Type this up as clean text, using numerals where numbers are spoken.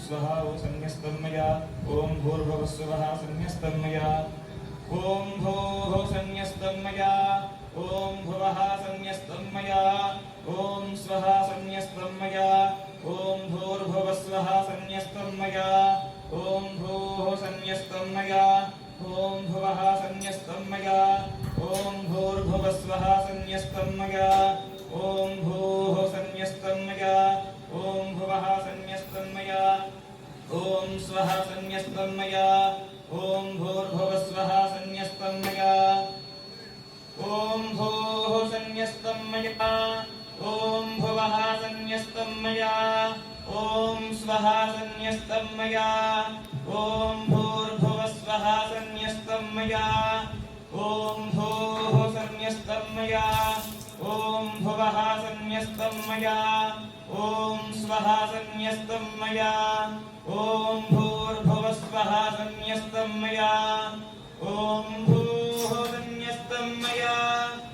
स्वहा संन्यस्तं मया ॐ भूर्भुवस्सुवः संन्यस्तं मया ॐ भोः संन्यस्तं मया ॐ भुवः संन्यस्तं मया ॐ स्वः संन्यस्तं मया ॐ भूर्भुवस्वः संन्यस्तं मया ॐ भूः संन्यस्तं मया ॐ भुवः संन्यस्तं मया ॐ भूर्भुवस्वः संन्यस्तं मया ॐ भूः संन्यस्तं मया ॐ भुवः संन्यस्तं मया ॐ स्वः संन्यस्तं मया ॐ भूर्भुवस्वः संन्यस्तं मया ॐ भूः संन्यस्तं मया ॐ भुवः संन्यस्तं मया ॐ स्वः संन्यस्तं मया ॐ भूर्भुवस्वः संन्यस्तं मया ॐ भूः संन्यस्तं मया ॐ भुवः संन्यस्तं मया ॐ स्वः संन्यस्तं मया ॐ भूर्भुवस्वः संन्यस्तं मया ॐ